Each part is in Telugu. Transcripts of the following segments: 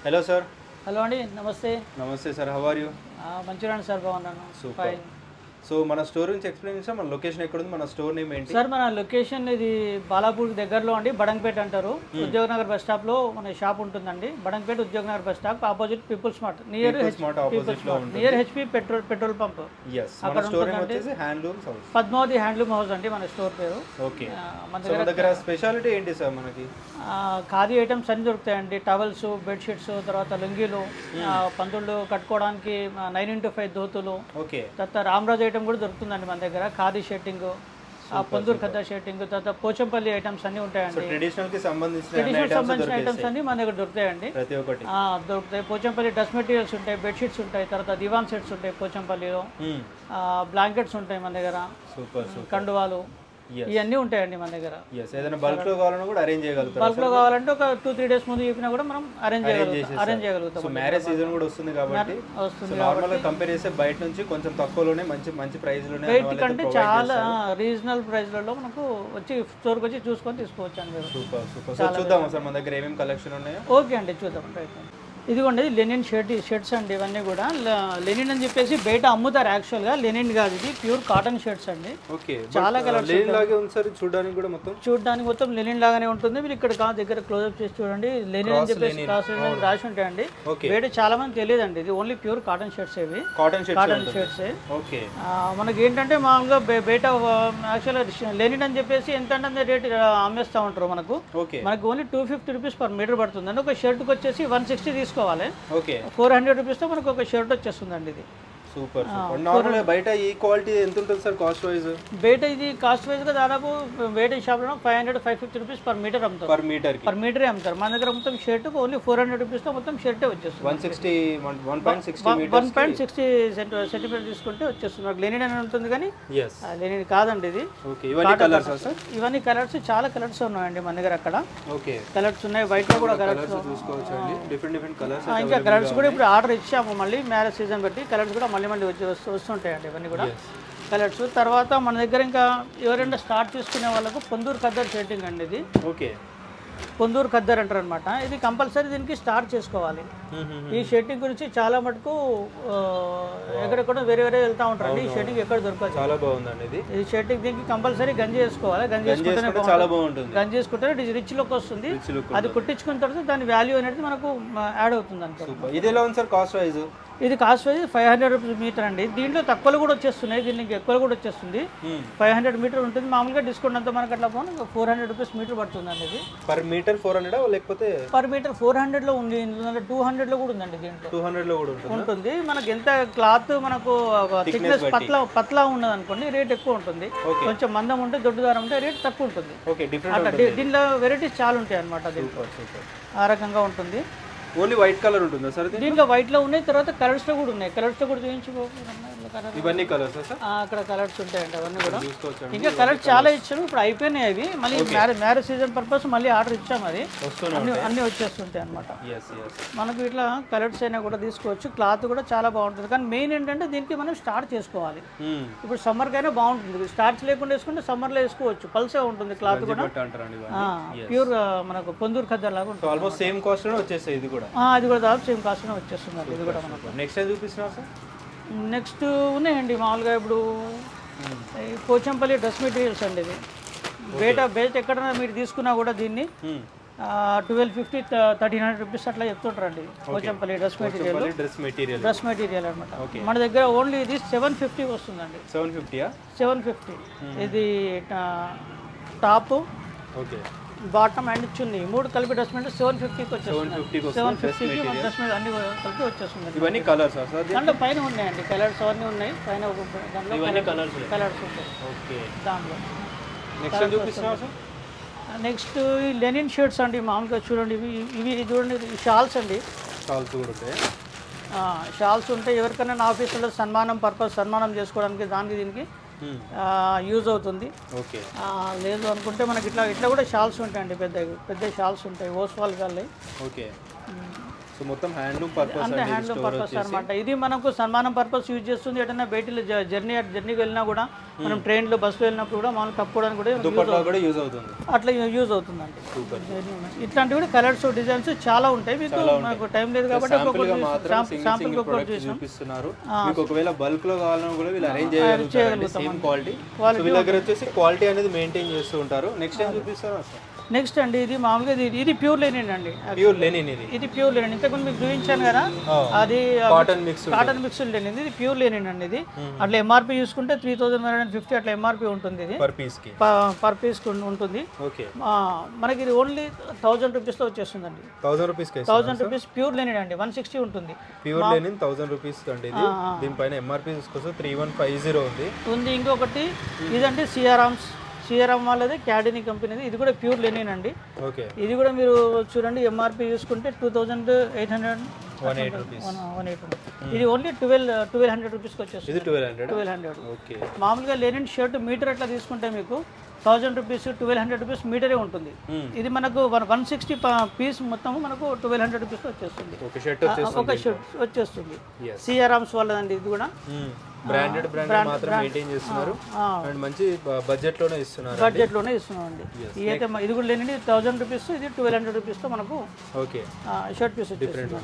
Hello, sir. హలో అండి, నమస్తే. Namaste, sir. How are you? మంచిగా సార్, బాగున్నాను. Super. ఫైన్. సో మన స్టోర్ గురించి ఎక్స్ప్లెయిన్ చేస్తాం. మన లొకేషన్ ఎక్కడ ఉంది, మన స్టోర్ నేమ్ ఏంటి? సార్ మన లొకేషన్ ఇది బాలాపూర్ దగ్గరలో అండి, బడంగపేట అంటారు. ఉద్యోగ్ నగర్ బస్ స్టాప్ లో మన షాప్ ఉంటుందండి. Badangpet Udyog Nagar bus stop opposite peoples smart near HP petrol pump. yes మన స్టోర్ నేమ్ వచ్చేసి handlooms house, Padmavathi handloom house అండి మన స్టోర్ పేరు. ఓకే. మన సో మన దగ్గర స్పెషాలిటీ ఏంటి సార్? మనకి ఖాదీ ఐటమ్స్ అన్ని దొరుకుతాయండి. టవల్స్, బెడ్షీట్స్, తర్వాత లుంగీలు, పందుళ్ళు కట్టుకోవడానికి 9x5 ధోతులు, ఓకే. తర్వాత రామరాజు ఐటమ్ కూడా దొరుకుతుందండి మన దగ్గర. ఖాదీ షర్టింగ్, పొందూరు ఖద్దా షర్టింగ్, తర్వాత పోచంపల్లి ఐటమ్స్ అన్ని ఉంటాయండి. ట్రెడిషనల్ కి సంబంధించిన ఐటమ్స్ అన్ని మన దగ్గర దొరుకుతాయండి. ప్రతి ఒక్కటి దొరుకుతాయి. పోచంపల్లి డ్రెస్ మెటీరియల్స్ ఉంటాయి, బెడ్షీట్స్ ఉంటాయి, తర్వాత దివాన్ సెట్స్ ఉంటాయి పోచంపల్లిలో. బ్లాంకెట్స్ ఉంటాయి మన దగ్గర, సూపర్ కండువాలు, ఇవన్నీ ఉంటాయండి మన దగ్గర. ఏదైనా బల్క్ లో కావాలన్నా కూడా అరేంజ్ చేయగలుగుతాం. బల్క్ లో కావాలంటే ఒక 2-3 days ముందు చెప్పినా కూడా మనం అరేంజ్ చేయగలుగుతాం. సో మ్యారేజ్ సీజన్ కూడా వస్తుంది కాబట్టి నార్మల్ గా కంపేర్ చేస్తే బయట నుంచి కొంచెం తక్కువలోనే మంచి ప్రైస్ లోనే బయట కంటే చాలా రీజనల్ ప్రైస్ లలో మనకు వచ్చి స్టోర్కి వచ్చి చూసుకొని తీసుకోవచ్చు అండి. Super super. సో చూద్దాం సార్ మన దగ్గర ఏమేమి కలెక్షన్ ఉన్నాయో. ఓకే అండి, చూద్దాం. రైట్. ఇదిగోండి లెనిన్ షర్ట్స్ అండి. ఇవన్నీ కూడా లెనిన్ అని చెప్పేసి బయట అమ్ముతారు. యాక్చువల్గా లెనిన్ కాదు, ఇది ప్యూర్ కాటన్ షర్ట్స్ అండి. ఓకే. చాలా కలర్స్ లాగే ఉంది సార్, చూడడానికి మొత్తం లెనిన్ లాగానే ఉంటుంది. మీరు ఇక్కడ దగ్గర క్లోజ్అప్ చేసి చూడండి. లెనిన్ అని చెప్పేసి రాసి ఉంటాయండి. బయట చాలా మంది తెలియదండి, ఇది ఓన్లీ ప్యూర్ కాటన్ షర్ట్స్. ఇవి కాటన్ షర్ట్స్. మనకి ఏంటంటే మామూలుగా బయట యాక్చువల్గా లెనిన్ అని చెప్పేసి ఎంత అంటే రేట్ అమ్మేస్తూ ఉంటారు. మనకు ఓన్లీ 250 రూపీస్ పర్ మీటర్ పడుతుంది అండి. ఒక షర్ట్కి వచ్చేసి 160 తీసుకోవాలి. 400 రూపీస్తో మనకు ఒక షర్ట్ వచ్చేస్తుందండి. ఇది సూపర్ సూపర్. నార్మల్ బయట ఈ క్వాలిటీ ఎంత ఉంటుంది సార్ కాస్ట్ వైజ్? బయట ఇది కాస్ట్ వైజ్ గా దాదాపు బయట షాప్ లో 500-550 రూపీస్ పర్ మీటర్ అమ్ముతారు. పర్ మీటరే అమ్ముతారు. మన దగ్గర మొత్తం షర్ట్ ఓన్లీ 400 రూపీస్ తో మొత్తం షర్టే వచ్చేస్తుంది. 1.60 సెంటీమీటర్ తీసుకుంటే వచ్చేస్తుంది. లెనిన్ అని ఉంటుంది కానీ లెనిన్ కాదండి ఇది. ఇవన్నీ కలర్స్ చాలా కలర్స్ ఉన్నాయండి మన దగ్గర. అక్కడ కలర్స్ ఉన్నాయి, వైట్ లో కూడా కలర్స్ చూసుకోవచ్చండి. Different colours. ఇంకా కలర్స్ కూడా ఇప్పుడు ఆర్డర్ ఇచ్చాము. మళ్ళీ మ్యారేజ్ సీజన్ బట్టి కలర్స్ కూడా మళ్ళీ వస్తుంటాయండి ఇవన్నీ కూడా కలర్స్. తర్వాత మన దగ్గర ఇంకా ఎవరైనా స్టార్ట్ చేసుకునే వాళ్ళకు పొందూరు ఖద్దర్ షర్టింగ్ అండి. ఇది పొందూరు ఖద్దర్ అంటారు అనమాట. ఇది కంపల్సరీ దీనికి స్టార్ట్ చేసుకోవాలి. ఈ షర్టింగ్ గురించి చాలా మటుకు ఎక్కడెక్కడ వేరే వెళ్తూ ఉంటారండి. ఈ షర్టింగ్ ఎక్కడ దొరకదు. చాలా బాగుందండి ఈ షర్టింగ్. దీనికి కంపల్సరీ గంజి వేసుకోవాలి. గంజి వేసుకుంటేనే చాలా బాగుంటుంది. గంజి వేసుకుంటే రిచ్ లుక్ వస్తుంది. అది కుట్టించుకున్న తర్వాత దాని వాల్యూ అనేది మనకు యాడ్ అవుతుంది అనుకో. ఇది ఎలా ఉంది సార్ కాస్ట్ వైజ్? ఇది కాస్ట్ వైజ్ 500 రూపీస్ మీటర్ అండి. దీంట్లో తక్కువలు కూడా వచ్చేస్తున్నాయి, దీనికి ఎక్కువలు కూడా వచ్చేస్తుంది. 500 మీటర్ ఉంటుంది. మామూలుగా డిస్కౌంట్ అంతా మనకు అట్లా పోను 400 రూపీస్ మీటర్ పడుతుంది అండి. ఇది పర్ మీటర్ 400 లేకపోతే పర్ మీటర్ 400 లో ఉంది. 200 లో కూడా ఉందండి. దీంట్లో 200 లో కూడా ఉంటుంది. మనకి ఎంత క్లాత్ మనకు థిక్నెస్ పత్లా ఉన్నది అనుకోండి రేట్ ఎక్కువ ఉంటుంది. కొంచెం మందం ఉంటే దొడ్డు దారం ఉంటే రేట్ తక్కువ ఉంటుంది. అట్లా దీనిలో వెరైటీస్ చాలా ఉంటాయి అనమాట. దీంట్లో ఆ రకంగా ఉంటుంది. ఓన్లీ వైట్ కలర్ ఉంటుందా సార్? దీంట్లో వైట్ లో ఉన్నాయి, తర్వాత కలర్స్ లో కూడా ఉన్నాయి. కలర్స్ లో కూడా చూపించుకో. ఇవన్నీ కలర్స్ అక్కడ కలర్స్ ఉంటాయండి. అవన్నీ కూడా ఇంకా కలర్స్ చాలా ఇచ్చాము. ఇప్పుడు అయిపోయినాయి అవి. మళ్ళీ మ్యారేజ్ సీజన్ పర్పస్ మళ్ళీ ఆర్డర్ ఇచ్చాము. అది అన్ని వచ్చేస్తుంటాయి అనమాట. మనకు ఇట్లా కలర్స్ అయినా కూడా తీసుకోవచ్చు. క్లాత్ కూడా చాలా బాగుంటుంది. కానీ మెయిన్ ఏంటంటే దీనికి మనం స్టార్ట్ చేసుకోవాలి. ఇప్పుడు సమ్మర్ కైనా బాగుంటుంది. స్టార్చ్ లేకుండా వేసుకుంటే సమ్మర్ లో వేసుకోవచ్చు. పల్సే ఉంటుంది క్లాత్ కూడా. ప్యూర్ మనకు పొందూరు ఖద్దర్ లాగా ఉంటుంది. ఆల్మోస్ట్ సేమ్ కాస్ట్ లోనే వచ్చేస్తాయి. ఇది కూడా దాదాపు సేమ్ కాస్ట్ లోనే వచ్చేస్తుంది. ఇది కూడా మనకు నెక్స్ట్ టైం చూపిస్తున్నారు సార్? నెక్స్ట్ ఉన్నాయండి మామూలుగా. ఇప్పుడు పోచంపల్లి డ్రెస్ మెటీరియల్స్ అండి. ఇది బయట ఎక్కడైనా మీరు తీసుకున్నా కూడా దీన్ని 1250-1300 రూపీస్ అట్లా చెప్తుంటారండి. పోచంపల్లి డ్రెస్ మెటీరియల్ అనమాట. మన దగ్గర ఓన్లీ ఇది 750 వస్తుందండి. 750. ఇది టాప్, బాటమ్ అండ్ చున్నీ 3 కలిపి డ్రెస్ మెటీరియల్ 750కి వచ్చేస్తుంది. 750కి డ్రెస్ మెటీరియల్ అన్ని కలిపి వచ్చేస్తుంది. ఇవన్నీ కలర్స్ దాంట్లో పైన ఉన్నాయండి. కలర్స్ అవన్నీ ఉన్నాయి పైన. దాంట్లో కలర్స్ ఉంటాయి దాంట్లో. నెక్స్ట్ ఈ లెనిన్ షర్ట్స్ అండి. మామూలుగా చూడండి, ఇవి చూడండి, షాల్స్ అండి. షాల్స్ ఉంటాయి. ఎవరికైనా నా ఆఫీసులో సన్మానం చేసుకోవడానికి దానికి దీనికి యూజ్ అవుతుంది. లేదు అనుకుంటే మనకి ఇట్లా కూడా షాల్స్ ఉంటాయండి. పెద్ద షాల్స్ ఉంటాయి. ఓస్వాల్ గాలి. ఓకే. సో మొత్తం హ్యాండ్లూమ్ పర్పస్ అంటే హ్యాండ్లూమ్ పర్పస్ అనమాట. ఇది మనకు సన్మానం పర్పస్ యూజ్ చేస్తుంది. ఎటన్నా బయటిలో జర్నీకి వెళ్ళినా కూడా మనం ట్రైన్లో బస్సులో వెళ్ళినప్పుడు కూడా మనం కప్పుకోవడానికి కూడా యూజ్ అవుతుంది, అట్లా యూజ్ అవుతుందండి. ఇట్లాంటివి కూడా కలర్స్ డిజైన్స్ చాలా ఉంటాయి. మీకు టైం లేదు కాబట్టి శాంపుల్ చూపిస్తున్నారు. మీకు ఒకవేళ బల్క్ లో కావాలన్నా కూడా వీళ్ళు అరేంజ్ చేయగలుగుతారు. సేమ్ క్వాలిటీ వీళ్ళ దగ్గర వచ్చేసి క్వాలిటీ అనేది మెయింటైన్ చేస్తూ ఉంటారు. నెక్స్ట్ ఏం చూపిస్తారు? నెక్స్ట్ అండి ఇది మామూలుగా ఇది ప్యూర్ లెనిన్ అండి. ప్యూర్ లెనిన్ ఇది ప్యూర్ లెనిన్. ఇంతకుముందు మీకు చూపించాను కదా, అది కాటన్ మిక్స్డ్ లెనిన్. ఇది ప్యూర్ లెనిన్ అండి. ఇది అట్లా ఎంఆర్పి చూసుకుంటే 3150 అట్లా ఎంఆర్పి ఉంటుంది. ఇది పర్ పీస్ ఉంటుంది. మనకి ఇది ఓన్లీ 1000 రూపీస్ లో వచ్చేస్తుందండి. 1000 రూపీస్ ప్యూర్ లెనిన్ అండి. 160 ఉంటుంది. ప్యూర్ లెనిన్ 1000 రూపీస్ అండి. ఇది దీనిపైన ఎంఆర్పి చూసుకోవచ్చు 3150 ఉంది. ఇంకొకటి ఇదండి సిఆర్ఎం వాళ్ళది, క్యాడిని కంపెనీది. ఇది కూడా ప్యూర్ లెనిన్ అండి. ఇది కూడా మీరు చూడండి ఎంఆర్పి చూసుకుంటే 2800 ఇది ఓన్లీ 1200 రూపీస్కి వచ్చేస్తుంది. 1200. మామూలుగా లెనిన్ షర్ట్ మీటర్ అట్లా తీసుకుంటే మీకు 1000 రూపీస్ 1200 రూపీస్ మీటరే ఉంటుంది. ఇది మనకు 160 పీస్ మొత్తం మనకు 1200 రూపీస్ వచ్చేస్తుంది. ఒక షర్ట్ వచ్చేస్తుంది. సిఆర్ఎమ్స్ వాళ్ళదండి. ఇది కూడా బ్రాండెడ్ మాత్రం మెయింటైన్ చేస్తున్నారు అండ్ మంచి బడ్జెట్ లోనే ఇస్తున్నారు అండి. ఇదైతే ఇది కూడా లేని 1000 రూపీస్, ఇది 1200 రూపీస్ తో మనకు షర్ట్ పీస్ వచ్చేస్తుంది.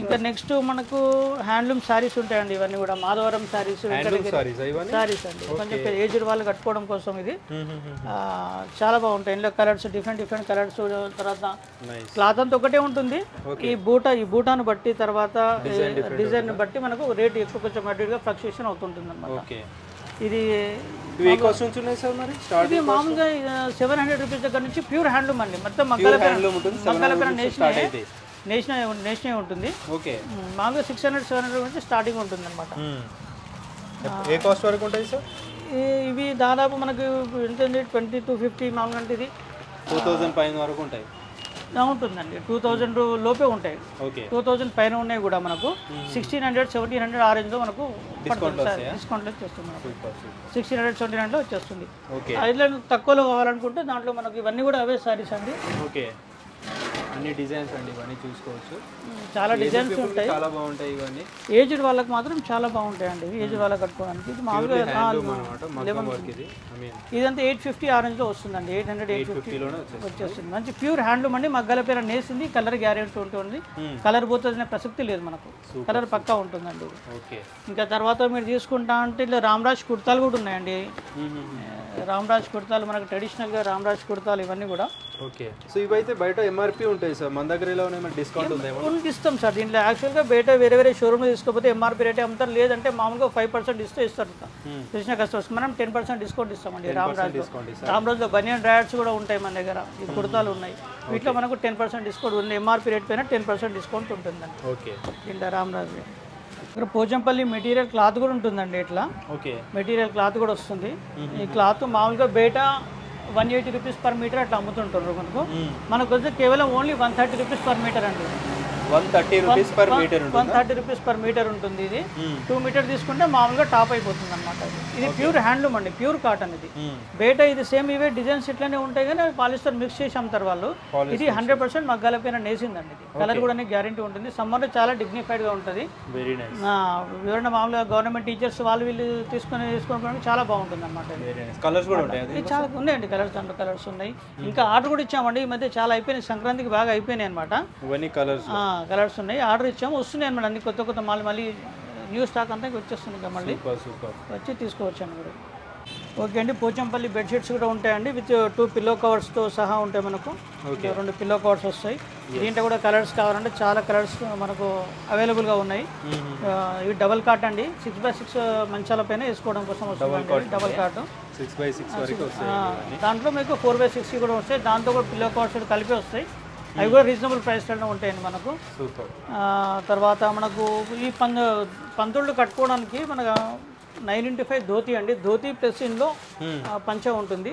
ఇంకా నెక్స్ట్ మనకు హ్యాండ్లూమ్ సారీస్ ఉంటాయండి. ఇవన్నీ కూడా మాధవరం సారీస్ అండి. కొంచెం ఏజ్డ్ వాళ్ళు కట్టుకోవడం కోసం ఇది చాలా బాగుంటాయి. ఇందులో కలర్స్ డిఫరెంట్ కలర్స్. తర్వాత క్లాత్ అంతా ఒకటే ఉంటుంది. ఈ బూటాను బట్టి తర్వాత డిజైన్ బట్టి మనకు రేట్ ఎక్కువ కొంచెం అడ్డుగా ఫ్లక్చుయేషన్ అవుతుంటుంది అనమాట. ఇది ఇది మామూలుగా 700 రూపీస్ దగ్గర నుంచి ప్యూర్ హ్యాండ్లూమ్ అండి. మొత్తం మగ్గలపైన నేషనల్ ఉంటుంది. మామూలుగా 600-700 నుంచి స్టార్టింగ్ ఉంటుంది అనమాట. ఏ కాస్ట్ వరకు ఉంటాయి సార్ ఇవి? దాదాపు మనకు ఎంత 20-50 మామూలుగా అంటే ఇది 2000 పైన వరకు ఉంటాయి ఉంటుందండి. 2000 లోపే ఉంటాయి. 2000 పైన ఉన్నాయి కూడా మనకు 1600-1700 ఆ రేంజ్ లో మనకు డిస్కౌంట్ వచ్చేస్తుంది. 1600-1700 వచ్చేస్తుంది. అయితే తక్కువలో కావాలనుకుంటే దాంట్లో మనకు ఇవన్నీ కూడా అవే సారీస్ అండి. అన్ని డిజైన్స్ అండి, ఇవన్నీ చూసుకోవచ్చు. చాలా డిజైన్స్ ఉంటాయి, చాలా బాగుంటాయి. ఇవన్నీ ఏజ్డ్ వాళ్ళకి మాత్రం చాలా బాగుంటాయండి. ఏజ్డ్ వాళ్ళకి కట్టుకోవడానికి ఇది మామూలుగా ఇదంతా 850 ఆ రేంజ్ లో వస్తుందండి. 800-850 వచ్చేస్తుంది. మంచి ప్యూర్ హ్యాండ్లూమ్ అండి. మగ్గాల పేర నేసింది, కలర్ గ్యారెంటీ ఉంటుంది. కలర్ పోతుందనే ప్రసక్తి లేదు మనకు. కలర్ పక్కా ఉంటుందండి. ఇంకా తర్వాత మీరు తీసుకుంటా అంటే ఇలా రామ్రాజ్ కుర్తాలు కూడా ఉన్నాయండి. రామ్రాజ్ కుర్తాలు మనకు ట్రెడిషనల్గా రామ్రాజ్ కుర్తాలు ఇవన్నీ కూడా సో ఇవైతే బయట ఎంఆర్పి ఉంటాయి సార్. మన దగ్గర ఇలా డిస్కౌంట్ ఉంది? ఇస్తాం సార్. దీంట్లో యాక్చువల్గా బయట వేరే షోరూమ్లో తీసుకోకపోతే ఎంఆర్పి రేటే అమ్ముతారు. లేదంటే మామూలుగా 5% ఇస్తారు తెలిసిన కస్టమర్స్. మనం 10% డిస్కౌంట్ ఇస్తామండి. రామ్రాజ్లో బనియన్ డ్రాయర్స్ కూడా ఉంటాయి మన దగ్గర. ఈ కుర్తాలు ఉన్నాయి. వీటిలో మనకు 10% డిస్కౌంట్ ఉంది. ఎంఆర్పి రేట్ పైన 10% డిస్కౌంట్ ఉంటుందండి దీంట్లో రామ్రాజ్. ఇక్కడ పోచంపల్లి మెటీరియల్ క్లాత్ కూడా ఉంటుందండి. ఇట్లా మెటీరియల్ క్లాత్ కూడా వస్తుంది. ఈ క్లాత్ మామూలుగా బయట 180 రూపీస్ పర్ మీటర్ అట్లా అమ్ముతుంటారు మనకు వచ్చి కేవలం ఓన్లీ 130 రూపీస్ పర్ మీటర్ అండి. 130 rupees per metre 130 rupees per metre ఉంటుంది. ఇది 2 మీటర్ తీసుకుంటే మామూలుగా టాప్ అయిపోతుంది అనమాట. ఇది ప్యూర్ హ్యాండ్లూమ్ అండి, ప్యూర్ కాటన్. ఇది బయట ఇది సేమ్ ఇవే డిజైన్స్ ఇట్లానే ఉంటాయి కానీ పాలిస్టర్ మిక్స్ చేసి అమ్ముతారు వాళ్ళు. ఇది 100% మగ్గాల పైన నేసిందండి. ఇది కలర్ కూడా గ్యారంటీ ఉంటుంది. సమ్మర్లో చాలా డిగ్నిఫైడ్ గా ఉంటుంది. ఎవరైనా మామూలుగా గవర్నమెంట్ టీచర్స్ వీళ్ళు తీసుకోవడానికి చాలా బాగుంటుంది అనమాట. కలర్స్ కూడా ఉంటాయి, చాలా ఉన్నాయండి కలర్స్. దాంట్లో కలర్స్ ఉన్నాయి. ఇంకా ఆర్డర్ కూడా ఇచ్చామండి. ఈ మధ్య చాలా అయిపోయినాయి, సంక్రాంతికి బాగా అయిపోయినాయి అనమాట. కలర్స్ ఉన్నాయి, ఆర్డర్ ఇచ్చాము. వస్తున్నాయి అనమాట అన్ని కొత్త మళ్ళీ న్యూ స్టాక్ అంతా వచ్చేస్తుంది. ఇంకా మళ్ళీ వచ్చి తీసుకోవచ్చాను కూడా. ఓకే అండి. పోచంపల్లి బెడ్షీట్స్ కూడా ఉంటాయండి. విత్ 2 పిల్లో కవర్స్తో సహా ఉంటాయి మనకు. 2 పిల్లో కవర్స్ వస్తాయి. దీంట్లో కూడా కలర్స్ కావాలంటే చాలా కలర్స్ మనకు అవైలబుల్గా ఉన్నాయి. ఇవి డబల్ కాట్ అండి. 6x6 మంచాల పైన వేసుకోవడం కోసం వస్తుంది. డబల్ కాట్ 6x6 దాంట్లో మీకు 4x6 కూడా వస్తాయి. దాంతో కూడా పిల్లో కవర్స్ కలిపి వస్తాయి. అవి కూడా రీజనబుల్ ప్రైస్లోనే ఉంటాయండి మనకు. తర్వాత మనకు ఈ పంతుళ్ళు కట్టుకోవడానికి మనకు 9x5 ధోతి అండి. ధోతి ప్లస్ ఇందులో పంచ ఉంటుంది,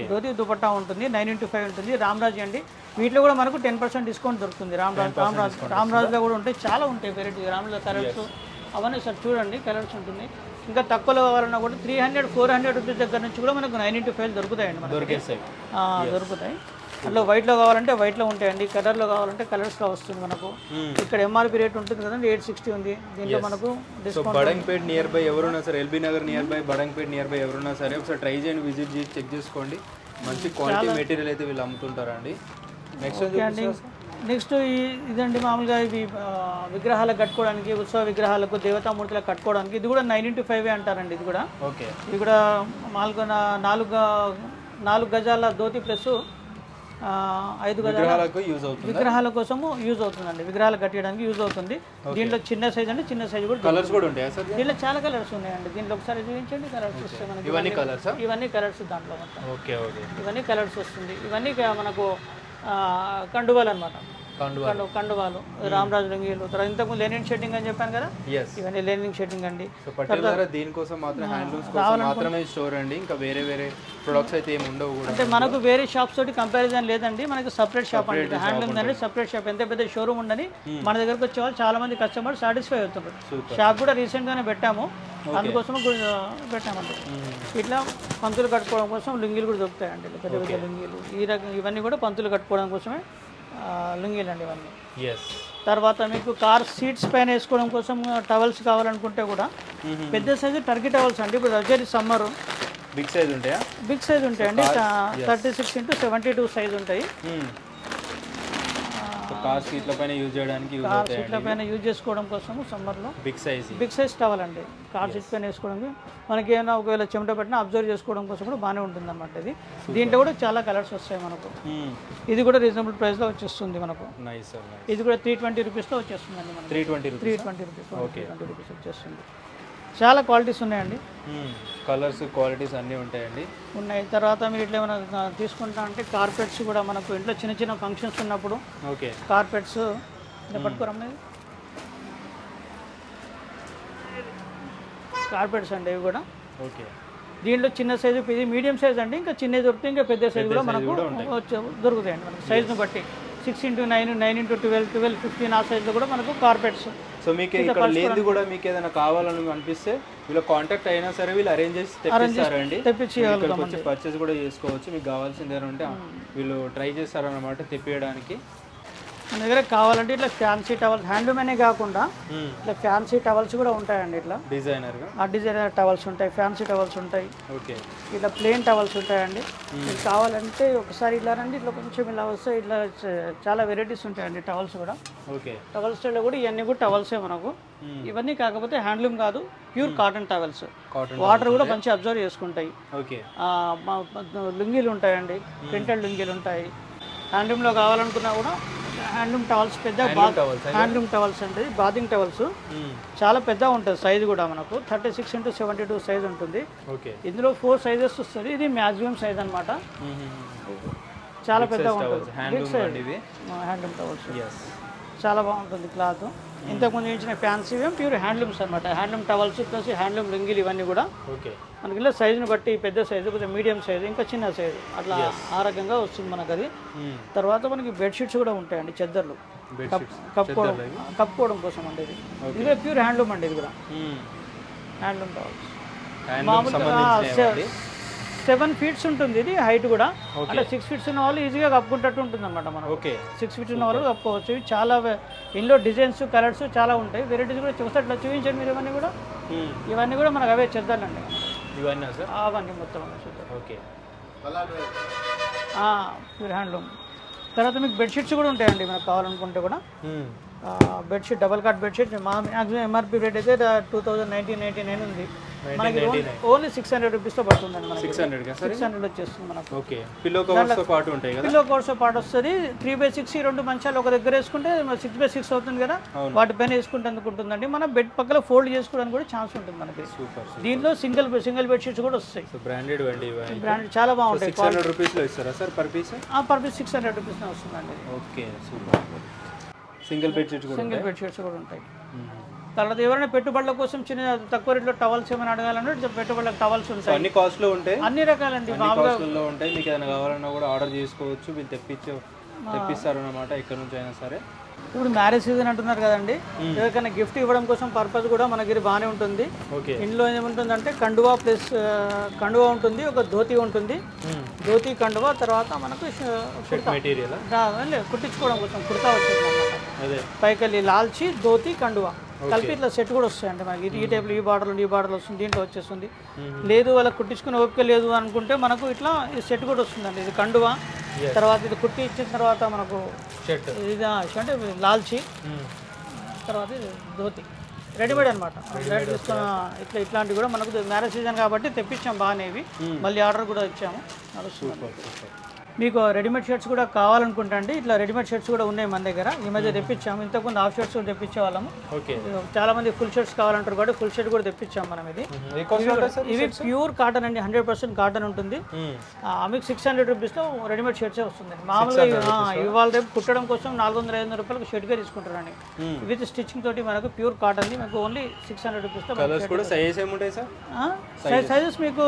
ధోతి దుపట్టా ఉంటుంది. 9x5 ఉంటుంది. రామ్రాజ్ అండి. వీటిలో కూడా మనకు 10% డిస్కౌంట్ దొరుకుతుంది. రామ్రాజ్లో కూడా ఉంటాయి, చాలా ఉంటాయి వెరైటీ. రామ్రాజ్ కలర్స్ అవన్నీ సార్ చూడండి, కలర్స్ ఉంటుంది. ఇంకా తక్కువలో కావాలన్నా కూడా 300-400 రూపీస్ దగ్గర నుంచి కూడా మనకు 9x5 దొరుకుతాయండి. దొరుకుతాయి. అట్లా వైట్లో కావాలంటే వైట్లో ఉంటాయండి, కలర్లో కావాలంటే కలర్స్లో వస్తుంది మనకు. ఇక్కడ ఎంఆర్పి రేట్ ఉంటుంది కదండి 860 ఉంది. దీంట్లో మనకు డిస్కౌంట్. బడంగ్పేట్ నియర్ బై ఎవరున్నా సరే, LB Nagar near by, Badangpet near by ఎవరున్నా సరే ఒకసారి ట్రై చేయండి, విజిట్ చేసి చెక్ చేసుకోండి. మంచి క్వాలిటీ మెటీరియల్ అయితే వీళ్ళు అమ్ముతుంటారండి. నెక్స్ట్ ఇదండి మామూలుగా ఇవి విగ్రహాలకు కట్టుకోవడానికి, ఉత్సవ విగ్రహాలకు, దేవతామూర్తులకు కట్టుకోవడానికి. ఇది కూడా 9x5 అంటారండి. ఇది కూడా ఓకే. ఇది కూడా మామూలుగా 4 గజాల ధోతి ప్లస్ 5 గజాల విగ్రహాల కోసము యూజ్ అవుతుందండి. విగ్రహాలు కట్టడానికి యూజ్ అవుతుంది. దీంట్లో చిన్న సైజ్ అంటే చిన్న సైజ్ కూడా కలర్స్ కూడా ఉంటాయా సార్? దీంట్లో చాలా కలర్స్ ఉన్నాయండి. దీంట్లో ఒకసారి చూపించండి. కలర్స్ వస్తాయి మనకి. ఇవన్నీ కలర్స్ దాంట్లో మొత్తం. Okay okay. ఇవన్నీ కలర్స్ వస్తుంది. ఇవన్నీ మనకు కండువాలు అనమాట. కండువాలు, రామరాజు లుంగీలు. తర్వాత ఇంతకుముందు లెనిన్ షెడ్డింగ్ అని చెప్పాను కదా, ఇవన్నీ లెనిన్ షెడ్డింగ్ అండి. దీనికోసం మాత్రం హ్యాండ్లూమ్స్ కోసం మాత్రమే స్టోర్ అండి. ఇంకా వేరే వేరే ప్రొడక్ట్స్ అయితే ఏమి ఉండవు కూడా. అంటే మనకు వేరే షాప్స్ తోటి కంపారిజన్ లేదండి. మనకి సపరేట్ షాప్ అండి. హ్యాండ్లూమ్ అనేది సపరేట్ షాప్. ఎంత పెద్ద షోరూమ్ ఉండని మన దగ్గరకు వచ్చే వాళ్ళు చాలా మంది కస్టమర్ సాటిస్ఫై అవుతున్నారు. షాప్ కూడా రీసెంట్ గానే పెట్టాము, అందుకోసం పెట్టామండి. ఇట్లా పంతులు కట్టుకోవడం కోసం లుంగీలు కూడా దొరుకుతాయండి. పెద్ద పెద్ద లుంగీలు ఈ రకం ఇవన్నీ కూడా పంతులు కట్టుకోవడం కోసమే లుంగీలు అండి ఇవన్నీ. తర్వాత మీకు కార్ సీట్స్ పైన వేసుకోవడం కోసం టవల్స్ కావాలనుకుంటే కూడా పెద్ద సైజు టర్కీ టవల్స్ అండి. ఇప్పుడు వచ్చేది సమ్మర్, బిగ్ సైజ్ ఉంటాయా? బిగ్ సైజ్ ఉంటాయండి. 36x72 సైజ్ ఉంటాయి. కార్ సీట్ల పైన యూజ్ చేయడానికి యూజ్ చేసుకోవడం కోసం సమ్మర్లో బిగ్ సైజ్ టవల్ అండి. కార్ సీట్ పైన వేసుకోవడానికి మనకి ఏమైనా ఒకవేళ చెమట పట్టినా అబ్జర్వ్ చేసుకోవడం కోసం కూడా బాగానే ఉంటుంది అన్నమాట. ఇది దీంట్లో కూడా చాలా కలర్స్ వస్తాయి మనకు. ఇది కూడా రీజనబుల్ ప్రైస్లో వచ్చేస్తుంది మనకు. ఇది కూడా 320 రూపీస్లో వచ్చేస్తుందండి మనకు. 320 రూపీస్ వచ్చేస్తుంది. చాలా క్వాలిటీస్ ఉన్నాయండి. కలర్స్ క్వాలిటీస్ అన్నీ ఉంటాయండి. ఉన్నాయి. తర్వాత మీరు ఇట్లా ఏమైనా తీసుకుంటా అంటే కార్పెట్స్ కూడా మనకు ఇంట్లో చిన్న చిన్న ఫంక్షన్స్ ఉన్నప్పుడు కార్పెట్స్ పట్టుకోరమ్మా. కార్పెట్స్ అండి ఇవి కూడా. దీంట్లో చిన్న సైజు, ఇది మీడియం సైజ్ అండి. ఇంకా చిన్నది దొరికితే ఇంకా పెద్ద సైజు కూడా మనకు దొరుకుతాయండి మనకు సైజును బట్టి. 6x9, 9x12, 12, 15 ఆ సైజులో కూడా మనకు కార్పెట్స్. సో మీకు ఇక్కడ లేనిది కూడా మీకు ఏదైనా కావాలని అనిపిస్తే వీళ్ళు కాంటాక్ట్ అయినా సరే వీళ్ళు అరేంజ్ చేసి తెప్పిస్తారండి. తెప్పించి పర్చేస్ కూడా చేసుకోవచ్చు. మీకు కావాల్సింది ఏమైనా ఉంటే వీళ్ళు ట్రై చేస్తారన్నమాట తెప్పియడానికి. మన దగ్గర కావాలంటే ఇట్లా ఫ్యాన్సీ టవల్స్, హ్యాండ్లూమేనే కాకుండా ఇట్లా ఫ్యాన్సీ టవల్స్ కూడా ఉంటాయండి. ఇట్లా డిజైనర్ టవల్స్ ఉంటాయి, ఫ్యాన్సీ టవల్స్ ఉంటాయి, ఇట్లా ప్లెయిన్ టవల్స్ ఉంటాయండి. మీకు కావాలంటే ఒకసారి ఇట్లా రండి. ఇట్లా కొంచెం ఇలా వస్తే ఇట్లా చాలా వెరైటీస్ ఉంటాయండి టవల్స్ కూడా. టవల్స్లో కూడా ఇవన్నీ కూడా టవల్సే మనకు. ఇవన్నీ కాకపోతే హ్యాండ్లూమ్ కాదు, ప్యూర్ కాటన్ టవల్స్. వాటర్ కూడా మంచిగా అబ్జర్వ్ చేసుకుంటాయి. లుంగీలు ఉంటాయండి, ప్రింటెడ్ లుంగీలు ఉంటాయి. హ్యాండ్లూమ్లో కావాలనుకున్నా కూడా హ్యాండ్లూమ్ టవల్స్, పెద్ద హ్యాండ్లూమ్ టవల్స్ అంటే బాతింగ్ టవల్స్ చాలా పెద్ద ఉంటుంది. సైజ్ కూడా మనకు 36x72 సైజ్ ఉంటుంది. ఇందులో 4 సైజెస్ వస్తుంది. ఇది మ్యాక్సిమం సైజ్ అనమాట. చాలా పెద్ద ఉంటుంది. హ్యాండ్లూమ్ టవల్స్ చాలా బాగుంటుంది క్లాత్. ఇంతకుముందు ఇచ్చిన ఫ్యాన్సీ ప్యూర్ హ్యాండ్లూమ్స్ అనమాట. హ్యాండ్లూమ్ టవల్స్ ప్లస్ హ్యాండ్లూమ్ లుంగీలు ఇవన్నీ కూడా మనకి ఇలా సైజుని బట్టి పెద్ద సైజు, కొంచెం మీడియం సైజు, ఇంకా చిన్న సైజు అట్లా ఆ రకంగా వస్తుంది మనకు అది. తర్వాత మనకి బెడ్షీట్స్ కూడా ఉంటాయండి, చెద్దర్లు కప్పుకోవడం కోసం అండి. ఇది ప్యూర్ హ్యాండ్లూమ్ అండి. ఇది కూడా హ్యాండ్లూమ్ టవల్స్. మామూలుగా 7 feet ఉంటుంది ఇది హైట్ కూడా. అంటే 6 feet ఉన్న వాళ్ళు ఈజీగా కప్పుకుంటట్టు ఉంటుంది అనమాట. మనం 6 feet ఉన్న వాళ్ళు కప్పుకోవచ్చు. చాలా ఇందులో డిజైన్స్, కలర్స్ చాలా ఉంటాయి. వెరైటీస్ కూడా చూస్తే చూపించండి మీరు. ఇవన్నీ కూడా మనకు అవే చెద్దాలండి. అవన్నీ మొత్తం ప్యూర్ హ్యాండ్లూమ్. తర్వాత మీకు బెడ్షీట్స్ కూడా ఉంటాయండి మనకు కావాలనుకుంటే కూడా. బెడ్షీట్, డబల్ కాట్ బెడ్షీట్ మా మ్యాక్సిమం ఎంఆర్పీ రేట్ అయితే 2099 ఉంది. మనకి ఓన్లీ 600 రూపీస్తో పడుతుందండి. మనకి 600 వచ్చేస్తుంది మనకు. పిల్లో కవర్స్తో పాటు వస్తుంది. 3x6 2 మంచాలు ఒక దగ్గర వేసుకుంటే 6x6 అవుతుంది కదా, వాటిపైన వేసుకుంటే అందుకుంటుందండి. మనం బెడ్ పక్కన ఫోల్డ్ చేసుకోవడానికి కూడా ఛాన్స్ ఉంటుంది మనకి. దీంట్లో సింగిల్ బెడ్షీట్స్ కూడా వస్తాయి. బ్రాండెడ్ చాలా బాగుంటాయి. 600 రూపీస్లో ఇస్తారా sir per piece? Per piece 600 రూపీస్లో వస్తుందండి. సింగిల్ బెడ్షీట్స్ కూడా ఉంటాయి. తర్వాత ఎవరైనా పెట్టుబడుల కోసం చిన్న తక్కువ రేట్లో టవల్స్ ఏమైనా అడగాలంటే పెట్టుబడులకు టవల్స్ ఉంటాయి. అన్ని కాస్ట్లో ఉంటాయి, అన్ని రకాలండి. మామూలుగా ఉంటాయి. మీకు ఏదైనా కావాలన్నా కూడా ఆర్డర్ చేసుకోవచ్చు. వీళ్ళు తెప్పిస్తారు అన్నమాట ఎక్కడి నుంచి అయినా సరే. ఇప్పుడు మ్యారేజ్ సీజన్ అంటున్నారు కదండి, ఎవరికైనా గిఫ్ట్ ఇవ్వడం కోసం పర్పస్ కూడా మనకి ఇది బాగానే ఉంటుంది. ఇందులో ఏముంటుందంటే కండువా ప్లస్ కండువా ఉంటుంది, ఒక ధోతి ఉంటుంది, ధోతి కండువా, తర్వాత మనకు కుట్టించుకోవడం కోసం కుర్తా వచ్చింది అన్నమాట. పైకెళ్ళి లాల్చి ధోతి కండువా కలిపి ఇట్లా సెట్ కూడా వస్తాయండి మనకి. ఈ టైప్లో ఈ బార్డర్ వస్తుంది, దీంట్లో వచ్చేస్తుంది. లేదు వాళ్ళకి కుట్టించుకునే ఓపిక లేదు అనుకుంటే మనకు ఇట్లా ఈ సెట్ కూడా వస్తుందండి. ఇది కండువా, తర్వాత ఇది కుట్టి ఇచ్చిన తర్వాత మనకు ఇది అంటే లాల్చి, తర్వాత ఇది ధోతి రెడీమేడ్ అనమాట. తీసుకున్న ఇట్లాంటివి కూడా మనకు మ్యారేజ్ సీజన్ కాబట్టి తెప్పించాం బాగానే. మళ్ళీ ఆర్డర్ కూడా ఇచ్చాము, నడుస్తుంది. మీకు రెడీమేడ్ షర్ట్స్ కూడా కావాలనుకుంటా అండి, ఇట్లా రెడీమేడ్ షర్ట్స్ కూడా ఉన్నాయి మన దగ్గర. ఈ మధ్య తెప్పించాము, ఇంతకుముందు హాఫ్ షర్ట్స్ కూడా తెప్పించే వాళ్ళము. చాలా మంది ఫుల్ షర్ట్స్ కావాలంటారు కాబట్టి ఫుల్ షర్ట్ కూడా తెప్పించాము మనం. ఇవి ప్యూర్ కాటన్ అండి, 100% కాటన్ ఉంటుంది. మీకు 600 రూపీస్లో రెడీమేడ్ షర్ట్సే వస్తుంది. మామూలుగా ఇవాళ రేపు కుట్టడం కోసం 400-500 రూపాయలకు షర్ట్గా తీసుకుంటారండి. విత్ స్టిచ్చింగ్ తోటి మనకు ప్యూర్ కాటన్ మనకు ఓన్లీ 600 రూపీస్లో. సైజెస్ మీకు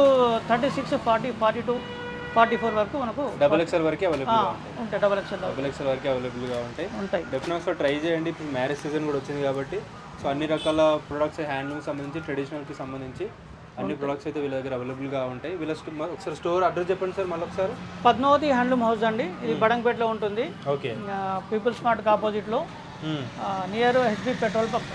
36, 40, 42, 44 వరకు మనకు XXL వరకు అవైలబుల్ ఉంటాయి. XXL వరకు అవైలబుల్గా ఉంటాయి. డెఫినెట్గా ట్రై చేయండి. ఇప్పుడు మ్యారేజ్ సీజన్ కూడా వచ్చింది కాబట్టి సో అన్ని రకాల ప్రొడక్ట్స్ హ్యాండ్లూమ్ సంబంధించి ట్రెడిషనల్కి సంబంధించి అన్ని ప్రొడక్ట్స్ అయితే వీళ్ళ దగ్గర అవైలబుల్గా ఉంటాయి. వీళ్ళ ఒకసారి స్టోర్ అడ్రస్ చెప్పండి సార్ మళ్ళీ ఒకసారి. పద్మావతి హ్యాండ్లూమ్ హౌస్ అండి, ఇది బడంగపేటలో ఉంటుంది. ఓకే, పీపుల్స్ మార్ట్కి ఆపోజిట్లో near HP petrol pump.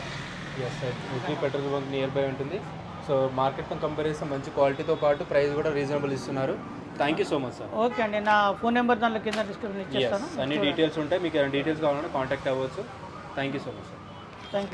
HP petrol pump near by ఉంటుంది. సో మార్కెట్తో కంపేర్ చేస్తే మంచి క్వాలిటీతో పాటు ప్రైస్ కూడా రీజనబుల్ ఇస్తున్నారు. Thank you so much sir. Okay అండి, నా ఫోన్ నెంబర్ దాంట్లో కింద డిస్క్రిప్షన్ ఇచ్చేస్తాను. అన్ని డీటెయిల్స్ ఉంటాయి, మీకు ఏమైనా డీటెయిల్స్ కావాలంటే కాంటాక్ట్ అవ్వచ్చు. Thank you so much sir. Thank you.